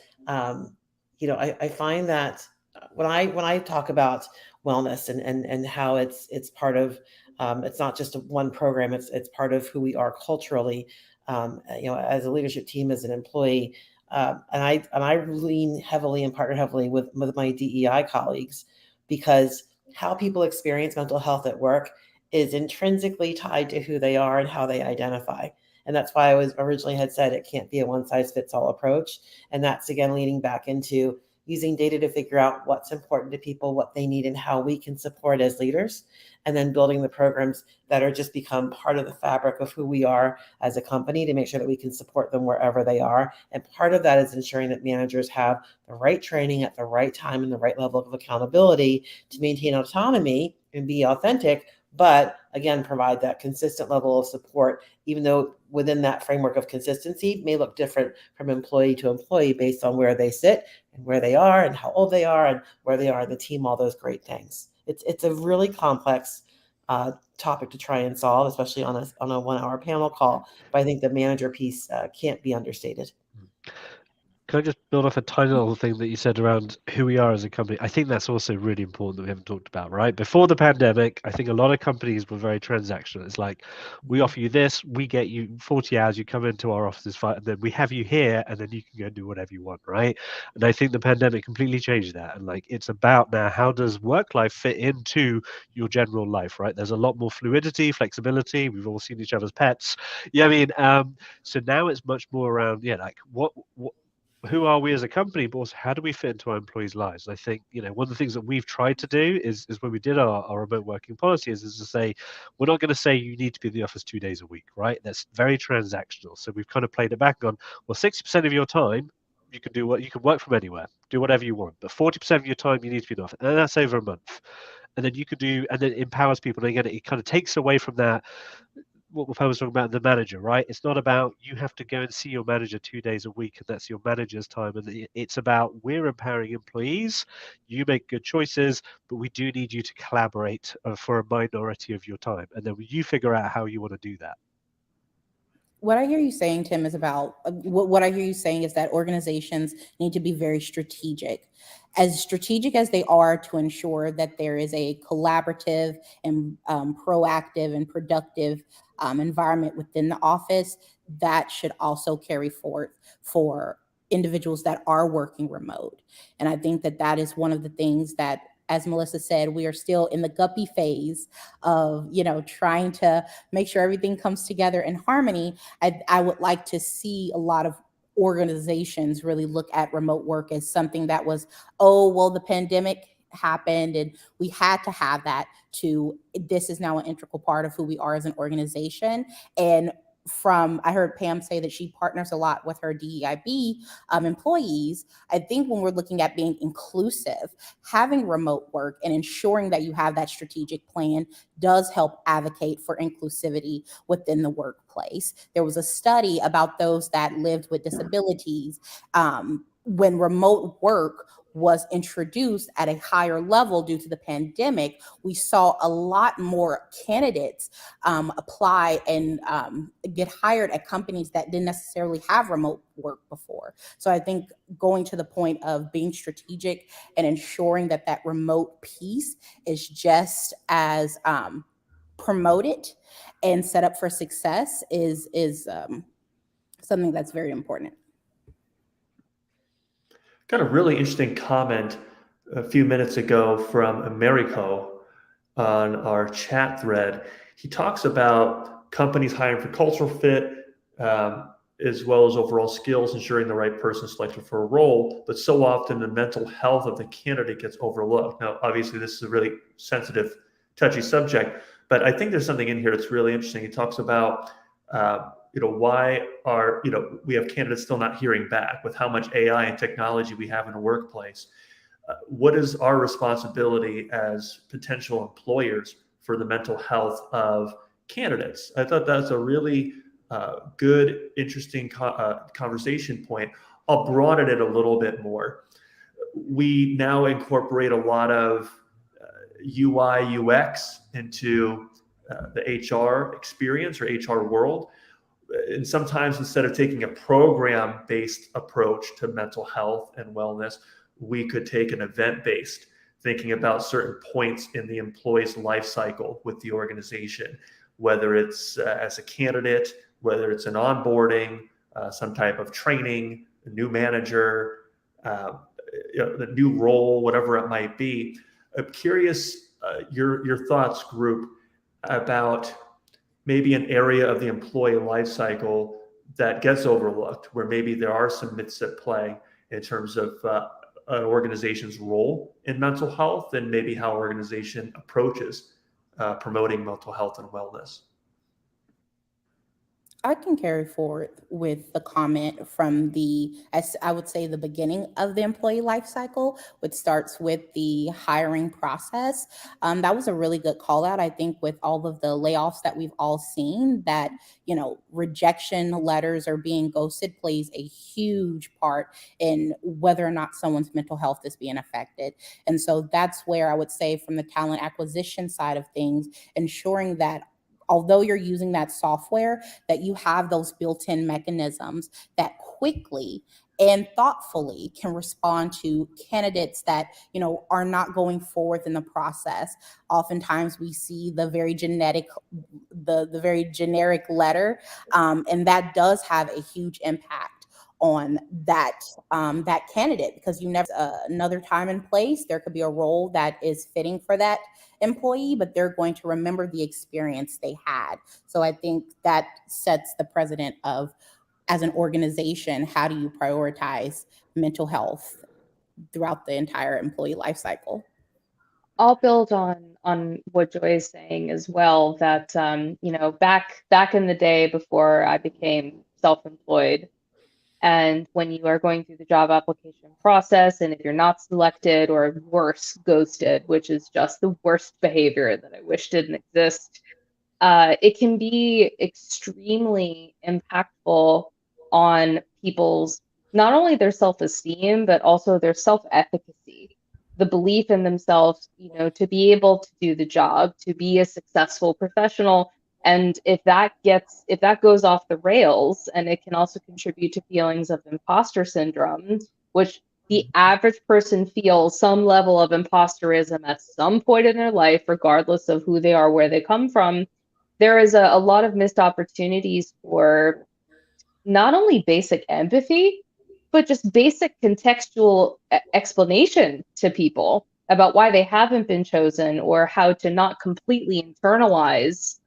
I find that when I talk about wellness and how it's part of, it's not just one program, it's part of who we are culturally, as a leadership team, as an employee, and I lean heavily and partner heavily with my DEI colleagues because how people experience mental health at work is intrinsically tied to who they are and how they identify. And that's why I was originally had said it can't be a one size fits all approach. And that's again leaning back into using data to figure out what's important to people, what they need, and how we can support as leaders, and then building the programs that are just become part of the fabric of who we are as a company to make sure that we can support them wherever they are. And part of that is ensuring that managers have the right training at the right time and the right level of accountability to maintain autonomy and be authentic, but again, provide that consistent level of support, even though within that framework of consistency may look different from employee to employee based on where they sit and where they are and how old they are and where they are in the team, all those great things. It's a really complex topic to try and solve, especially on a 1 hour panel call. But I think the manager piece can't be understated. Can I just build off a tiny little thing that you said around who we are as a company? I think that's also really important that we haven't talked about, right? Before the pandemic, I think a lot of companies were very transactional. It's like, we offer you this, we get you 40 hours, you come into our offices, and then we have you here, and then you can go and do whatever you want, right? And I think the pandemic completely changed that. And like, it's about now, how does work life fit into your general life, right? There's a lot more fluidity, flexibility. We've all seen each other's pets. Yeah, I mean, so now it's much more around, like what who are we as a company, but also how do we fit into our employees' lives? And I think, one of the things that we've tried to do is when we did our remote working policy is to say, we're not going to say you need to be in the office 2 days a week, right? That's very transactional. So we've kind of played it back on, well, 60% of your time, you can work from anywhere, do whatever you want, but 40% of your time you need to be in the office, and that's over a month. And then and then it empowers people. And again, it kind of takes away from that, what Pam was talking about, the manager, right? It's not about you have to go and see your manager 2 days a week and that's your manager's time. And it's about, we're empowering employees. You make good choices, but we do need you to collaborate for a minority of your time. And then you figure out how you want to do that. What I hear you saying, Tim, is about what I hear you saying is that organizations need to be very strategic as they are to ensure that there is a collaborative and proactive and productive environment within the office. That should also carry forth for individuals that are working remote. And I think that that is one of the things that, as Melissa said, we are still in the guppy phase of, trying to make sure everything comes together in harmony. I would like to see a lot of organizations really look at remote work as something that was, oh, well, the pandemic happened and we had to have that, to this is now an integral part of who we are as an organization. And I heard Pam say that she partners a lot with her DEIB employees. I think when we're looking at being inclusive, having remote work and ensuring that you have that strategic plan does help advocate for inclusivity within the workplace. There was a study about those that lived with disabilities. When remote work was introduced at a higher level due to the pandemic, we saw a lot more candidates apply and get hired at companies that didn't necessarily have remote work before. So I think going to the point of being strategic and ensuring that that remote piece is just as promoted and set up for success is something that's very important. Got a really interesting comment a few minutes ago from Americo on our chat thread. He talks about companies hiring for cultural fit, as well as overall skills, ensuring the right person is selected for a role, but so often the mental health of the candidate gets overlooked. Now, obviously, this is a really sensitive, touchy subject, but I think there's something in here that's really interesting. He talks about why we have candidates still not hearing back with how much AI and technology we have in the workplace. What is our responsibility as potential employers for the mental health of candidates? I thought that's a really good, interesting conversation point. I'll broaden it a little bit more. We now incorporate a lot of UI, UX into the HR experience or HR world. And sometimes instead of taking a program-based approach to mental health and wellness, we could take an event-based, thinking about certain points in the employee's life cycle with the organization, whether it's as a candidate, whether it's an onboarding, some type of training, a new manager, the new role, whatever it might be. I'm curious your thoughts, group, about maybe an area of the employee life cycle that gets overlooked, where maybe there are some myths at play in terms of an organization's role in mental health and maybe how organization approaches promoting mental health and wellness. I can carry forward with the comment from as I would say, the beginning of the employee life cycle, which starts with the hiring process. That was a really good call out. I think with all of the layoffs that we've all seen, that, rejection letters or being ghosted plays a huge part in whether or not someone's mental health is being affected. And so that's where I would say, from the talent acquisition side of things, ensuring that although you're using that software, that you have those built-in mechanisms that quickly and thoughtfully can respond to candidates that, are not going forward in the process. Oftentimes we see the very generic letter, and that does have a huge impact on that candidate, because you never another time and place. There could be a role that is fitting for that employee, but they're going to remember the experience they had. So I think that sets the precedent of, as an organization, how do you prioritize mental health throughout the entire employee life cycle? I'll build on what Joy is saying as well, that back in the day before I became self-employed, and when you are going through the job application process, and if you're not selected, or worse, ghosted, which is just the worst behavior that I wish didn't exist, it can be extremely impactful on people's, not only their self-esteem, but also their self-efficacy, the belief in themselves, to be able to do the job, to be a successful professional, And if that goes off the rails, and it can also contribute to feelings of imposter syndrome, which the average person feels some level of imposterism at some point in their life, regardless of who they are, where they come from, there is a lot of missed opportunities for not only basic empathy, but just basic contextual explanation to people about why they haven't been chosen, or how to not completely internalize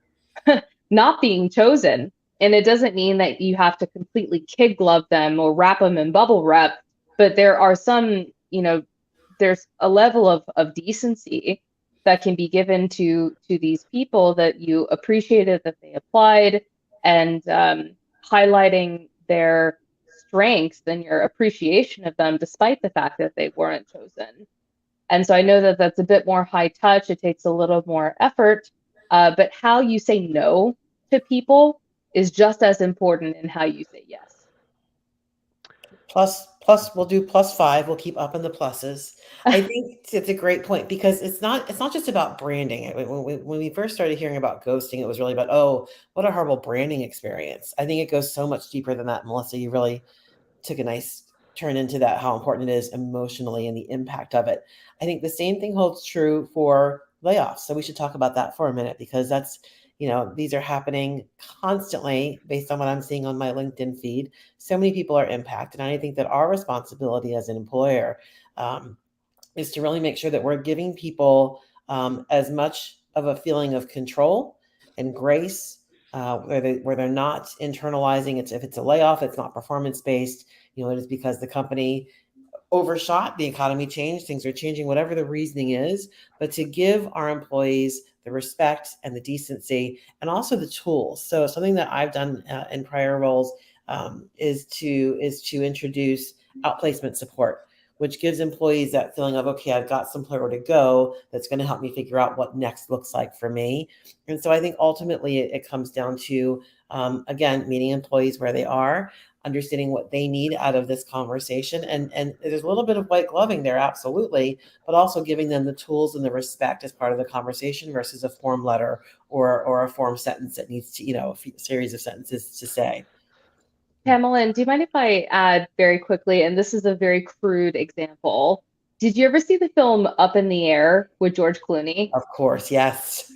not being chosen. And it doesn't mean that you have to completely kid glove them or wrap them in bubble wrap, but there are some, there's a level of decency that can be given to these people, that you appreciated that they applied, and highlighting their strengths and your appreciation of them despite the fact that they weren't chosen. And so I know that that's a bit more high touch. It takes a little more effort, but how you say no to people is just as important in how you say yes. Plus, we'll do +5. We'll keep up in the pluses. I think it's a great point, because it's not just about branding. When we first started hearing about ghosting, it was really about, oh, what a horrible branding experience. I think it goes so much deeper than that. Melissa, you really took a nice turn into that, how important it is emotionally and the impact of it. I think the same thing holds true for layoffs. So we should talk about that for a minute, because that's, these are happening constantly based on what I'm seeing on my LinkedIn feed. So many people are impacted. And I think that our responsibility as an employer is to really make sure that we're giving people as much of a feeling of control and grace, where they're not internalizing it. If it's a layoff, it's not performance-based. It is because the company overshot, the economy changed, things are changing, whatever the reasoning is, but to give our employees the respect and the decency, and also the tools. So something that I've done in prior roles is to introduce outplacement support, which gives employees that feeling of, okay, I've got somewhere to go that's going to help me figure out what next looks like for me. And so I think ultimately it comes down to, again, meeting employees where they are, understanding what they need out of this conversation. And there's a little bit of white gloving there, absolutely, but also giving them the tools and the respect as part of the conversation versus a form letter or a form sentence that needs to, a series of sentences to say. Pamela, do you mind if I add very quickly, and this is a very crude example. Did you ever see the film Up in the Air with George Clooney? Of course, yes.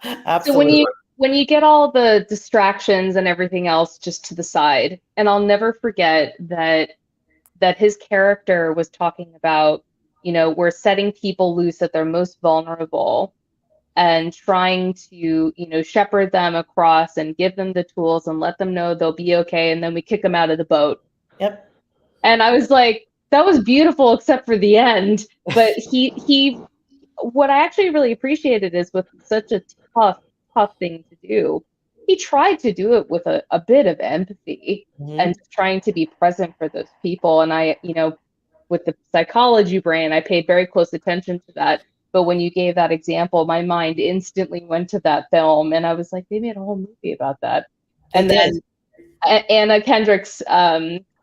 Absolutely. So when you get all the distractions and everything else just to the side, and I'll never forget that his character was talking about, we're setting people loose at their most vulnerable and trying to, shepherd them across and give them the tools and let them know they'll be okay. And then we kick them out of the boat. Yep. And I was like, that was beautiful, except for the end. But what I actually really appreciated is, with such a tough thing to do, he tried to do it with a bit of empathy and trying to be present for those people. And I, with the psychology brain, I paid very close attention to that. But when you gave that example, my mind instantly went to that film, and I was like, they made a whole movie about that. And then Anna Kendrick's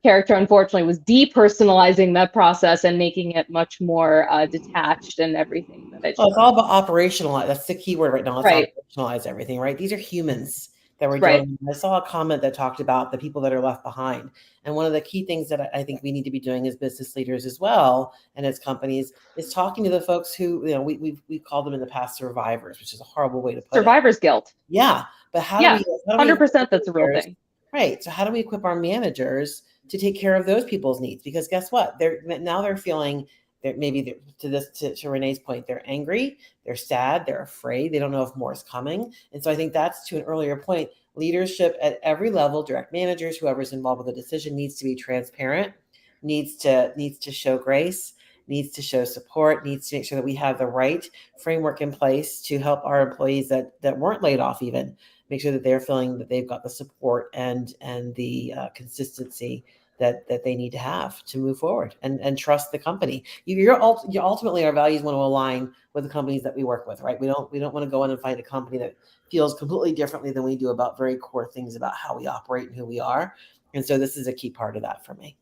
character, unfortunately, was depersonalizing that process and making it much more detached and everything. It's all about operationalize. That's the key word right now. Let's operationalize everything, right? These are humans that we're dealing with. I saw a comment that talked about the people that are left behind. And one of the key things that I think we need to be doing as business leaders as well, and as companies, is talking to the folks who, we've called them in the past survivors, which is a horrible way to put survivor's guilt. Yeah. But how do we 100% that's a real thing. Right. So how do we equip our managers to take care of those people's needs? Because guess what? They're feeling that maybe to Renee's point, they're angry, they're sad, they're afraid, they don't know if more is coming. And so I think that's, to an earlier point, leadership at every level, direct managers, whoever's involved with the decision, needs to be transparent, needs to show grace, needs to show support, needs to make sure that we have the right framework in place to help our employees that weren't laid off, even make sure that they're feeling that they've got the support and the consistency that they need to have to move forward and trust the company. You're ultimately, our values want to align with the companies that we work with, right? We don't want to go in and find a company that feels completely differently than we do about very core things about how we operate and who we are. And so this is a key part of that for me.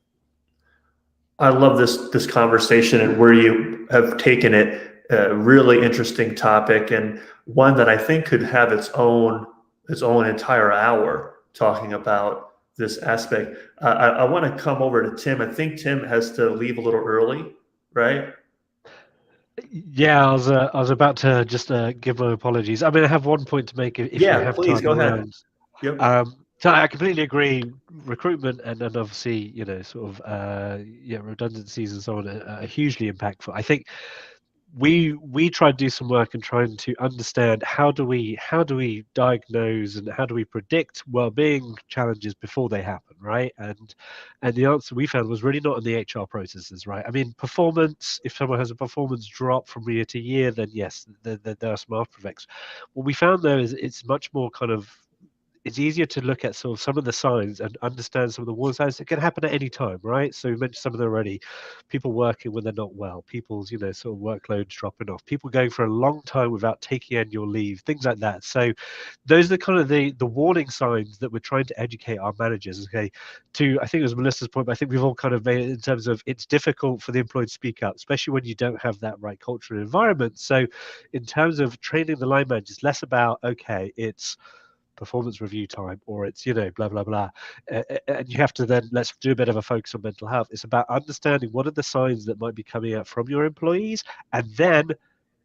I love this conversation and where you have taken it. A really interesting topic. And one that I think could have its own entire hour talking about this aspect. I want to come over to Tim. I think Tim has to leave a little early, right? Yeah, I was about to just give my apologies. I mean, I have one point to make if you Yeah, have please time go ahead. around. Yep. So I completely agree. Recruitment and obviously, sort of redundancies and so on are hugely impactful. I think we try to do some work and trying to understand how do we diagnose and how do we predict well-being challenges before they happen, right? And the answer we found was really not in the HR processes, right? I mean, performance, if someone has a performance drop from year to year, then yes, there are some after effects. What we found though is it's much more kind of, it's easier to look at sort of some of the signs and understand some of the warning signs that can happen at any time, right? So we mentioned some of them already. People working when they're not well, people's, sort of workloads dropping off, people going for a long time without taking annual leave, things like that. So those are kind of the warning signs that we're trying to educate our managers, okay, to, I think it was Melissa's point, but I think we've all kind of made it in terms of it's difficult for the employee to speak up, especially when you don't have that right cultural environment. So in terms of training the line managers, less about, okay, it's performance review time, or it's blah blah blah, and you have to then, let's do a bit of a focus on mental health. It's about understanding what are the signs that might be coming out from your employees, and then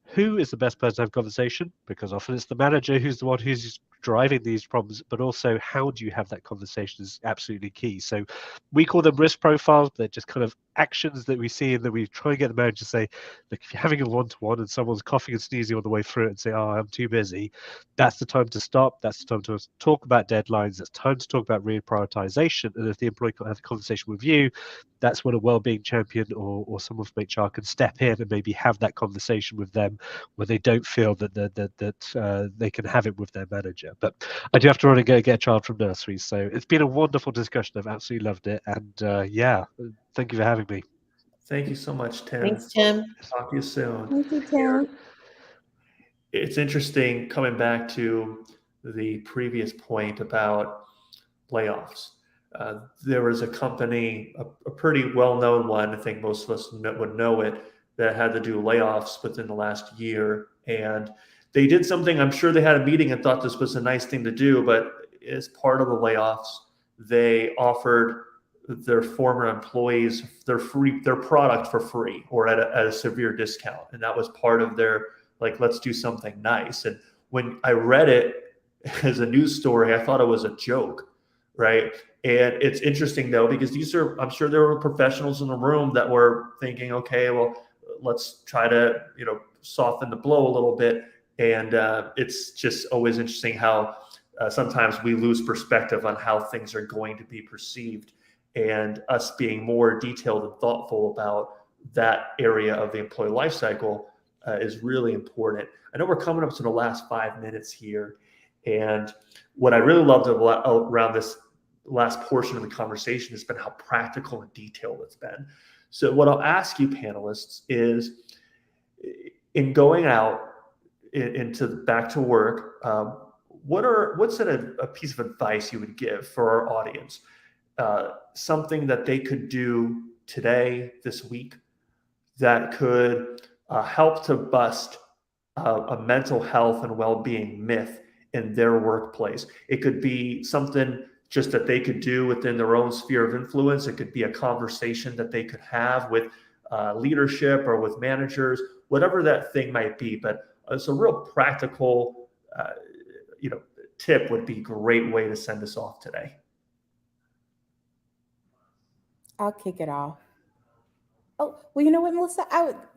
who is the best person to have a conversation, because often it's the manager who's the one who's driving these problems, but also how do you have that conversation is absolutely key. So we call them risk profiles, but they're just kind of actions that we see, and then we try and get the manager to say, look, if you're having a one-to-one and someone's coughing and sneezing on the way through it and say, oh, I'm too busy, that's the time to stop. That's the time to talk about deadlines. It's time to talk about reprioritization. And if the employee can't have a conversation with you, that's when a well-being champion or someone from HR can step in and maybe have that conversation with them where they don't feel that they can have it with their manager. But I do have to run and go get a child from nursery. So it's been a wonderful discussion. I've absolutely loved it. And yeah, thank you for having me. Thank you so much, Tim. Thanks, Tim. Talk to you soon. Thank you, Tim. It's interesting coming back to the previous point about layoffs. There was a company, a pretty well-known one, I think most of us would know it, that had to do layoffs within the last year. And they did something, I'm sure they had a meeting and thought this was a nice thing to do, but as part of the layoffs, they offered their former employees their product for free or at a severe discount. And that was part of their, like, let's do something nice. And when I read it as a news story, I thought it was a joke, right? And it's interesting though, because I'm sure there were professionals in the room that were thinking, okay, well, let's try to, soften the blow a little bit. And it's just always interesting how sometimes we lose perspective on how things are going to be perceived, and us being more detailed and thoughtful about that area of the employee life cycle is really important. I know we're coming up to the last 5 minutes here. And what I really loved around this last portion of the conversation has been how practical and detailed it's been. So what I'll ask you panelists is, in going out into back to work, what's a piece of advice you would give for our audience? Something that they could do today, this week, that could help to bust a mental health and well-being myth in their workplace. It could be something just that they could do within their own sphere of influence. It could be a conversation that they could have with leadership or with managers, whatever that thing might be. But it's a real practical, tip would be a great way to send us off today. I'll kick it off. Oh, well, you know what, Melissa?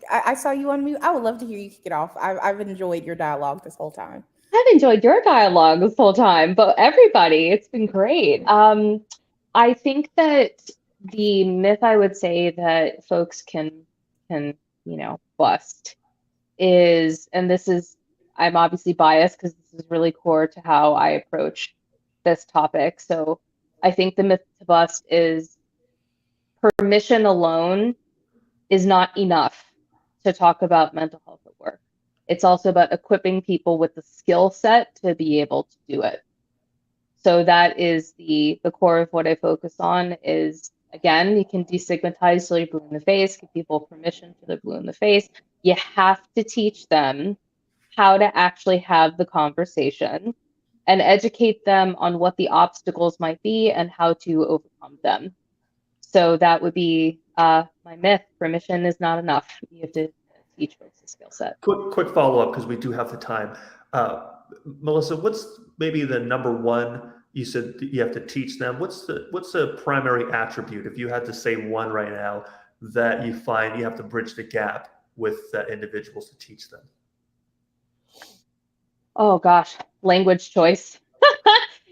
I saw you on mute. I would love to hear you kick it off. I've enjoyed your dialogue this whole time. I've enjoyed your dialogue this whole time, but everybody, it's been great. I think that the myth I would say that folks can bust is, and this is, I'm obviously biased because this is really core to how I approach this topic. So I think the myth to bust is permission alone is not enough to talk about mental health at work. It's also about equipping people with the skill set to be able to do it. So that is the core of what I focus on is, again, you can destigmatize till you're blue in the face, give people permission till they're blue in the face. You have to teach them how to actually have the conversation and educate them on what the obstacles might be and how to overcome them. So that would be my myth. Permission is not enough. You have to teach folks the skill set. Quick follow-up, because we do have the time. Melissa, what's maybe the number one, you said that you have to teach them. What's the primary attribute, if you had to say one right now, that you find you have to bridge the gap with individuals to teach them? Oh gosh, language choice.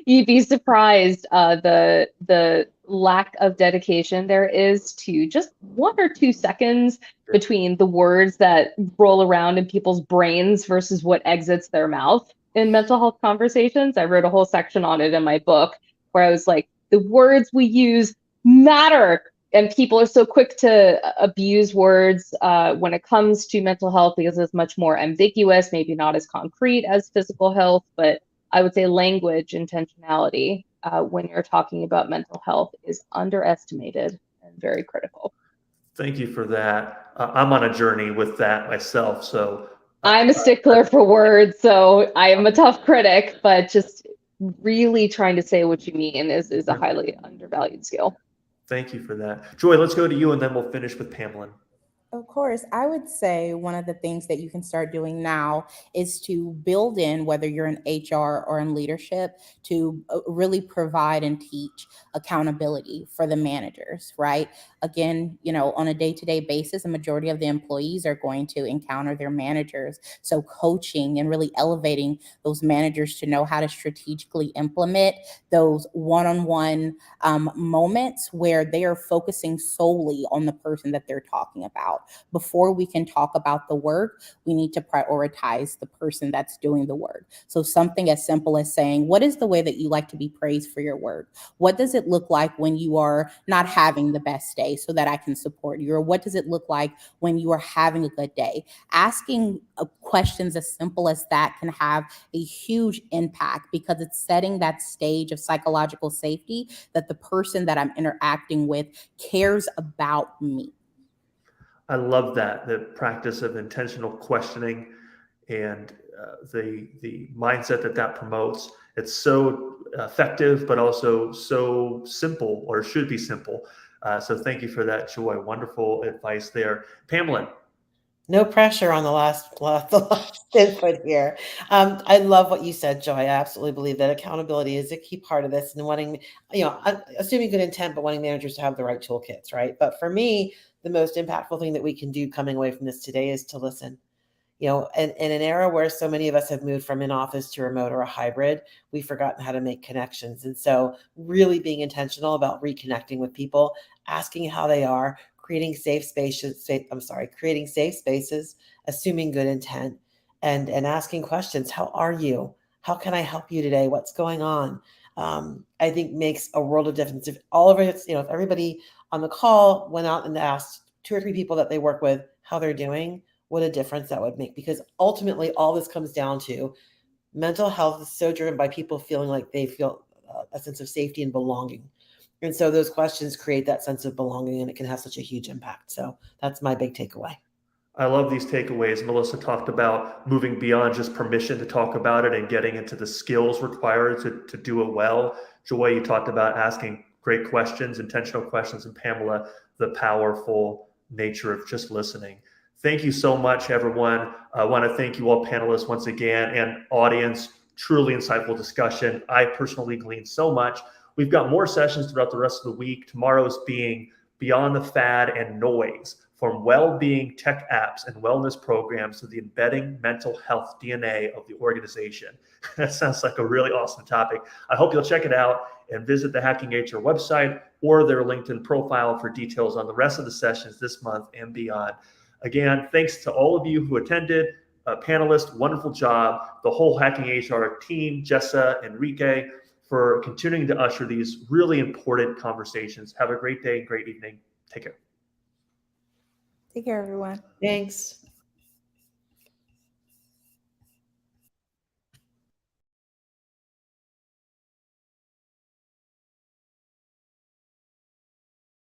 You'd be surprised the lack of dedication there is to just 1 or 2 seconds between the words that roll around in people's brains versus what exits their mouth in mental health conversations. I wrote a whole section on it in my book where I was like, the words we use matter. And people are so quick to abuse words when it comes to mental health because it's much more ambiguous, maybe not as concrete as physical health, but I would say language intentionality when you're talking about mental health is underestimated and very critical. Thank you for that. I'm on a journey with that myself. So I'm a stickler for words, so I am a tough critic, but just really trying to say what you mean is a highly undervalued skill. thank you for that. Joy, let's go to you and then we'll finish with Pamela. Of course, I would say one of the things that you can start doing now is to build in, whether you're in HR or in leadership, to really provide and teach accountability for the managers, right? Again, on a day-to-day basis, a majority of the employees are going to encounter their managers. So coaching and really elevating those managers to know how to strategically implement those one-on-one moments where they are focusing solely on the person that they're talking about. Before we can talk about the work, we need to prioritize the person that's doing the work. So something as simple as saying, what is the way that you like to be praised for your work? What does it look like when you are not having the best day so that I can support you? Or what does it look like when you are having a good day? Asking questions as simple as that can have a huge impact because it's setting that stage of psychological safety that the person that I'm interacting with cares about me. I love that, the practice of intentional questioning and the mindset that promotes. It's so effective, but also so simple, or should be simple. So thank you for that, Joy. Wonderful advice there. Pamela. No pressure on the last input here. I love what you said, Joy. I absolutely believe that accountability is a key part of this, and wanting, assuming good intent, but wanting managers to have the right toolkits, right? But for me, the most impactful thing that we can do coming away from this today is to listen. In an era where so many of us have moved from in-office to remote or a hybrid, we've forgotten how to make connections. And so really being intentional about reconnecting with people, asking how they are, creating safe spaces, assuming good intent, and asking questions. How are you? How can I help you today? What's going on? I think makes a world of difference. If all of us, if everybody on the call went out and asked 2 or 3 people that they work with how they're doing, what a difference that would make. Because ultimately all this comes down to mental health is so driven by people feeling like they feel a sense of safety and belonging. And so those questions create that sense of belonging, and it can have such a huge impact. So that's my big takeaway. I love these takeaways. Melissa talked about moving beyond just permission to talk about it and getting into the skills required to do it well. Joy, you talked about asking great questions, intentional questions, and Pamela, the powerful nature of just listening. Thank you so much, everyone. I want to thank you all panelists once again, and audience. Truly insightful discussion. I personally gleaned so much. We've got more sessions throughout the rest of the week. Tomorrow's being Beyond the Fad and Noise, from well-being tech apps and wellness programs to the embedding mental health DNA of the organization. That sounds like a really awesome topic. I hope you'll check it out and visit the Hacking HR website or their LinkedIn profile for details on the rest of the sessions this month and beyond. Again, thanks to all of you who attended. Panelists, wonderful job. The whole Hacking HR team, Jessa, Enrique, for continuing to usher these really important conversations. Have a great day, great evening. Take care. Take care, everyone. Thanks.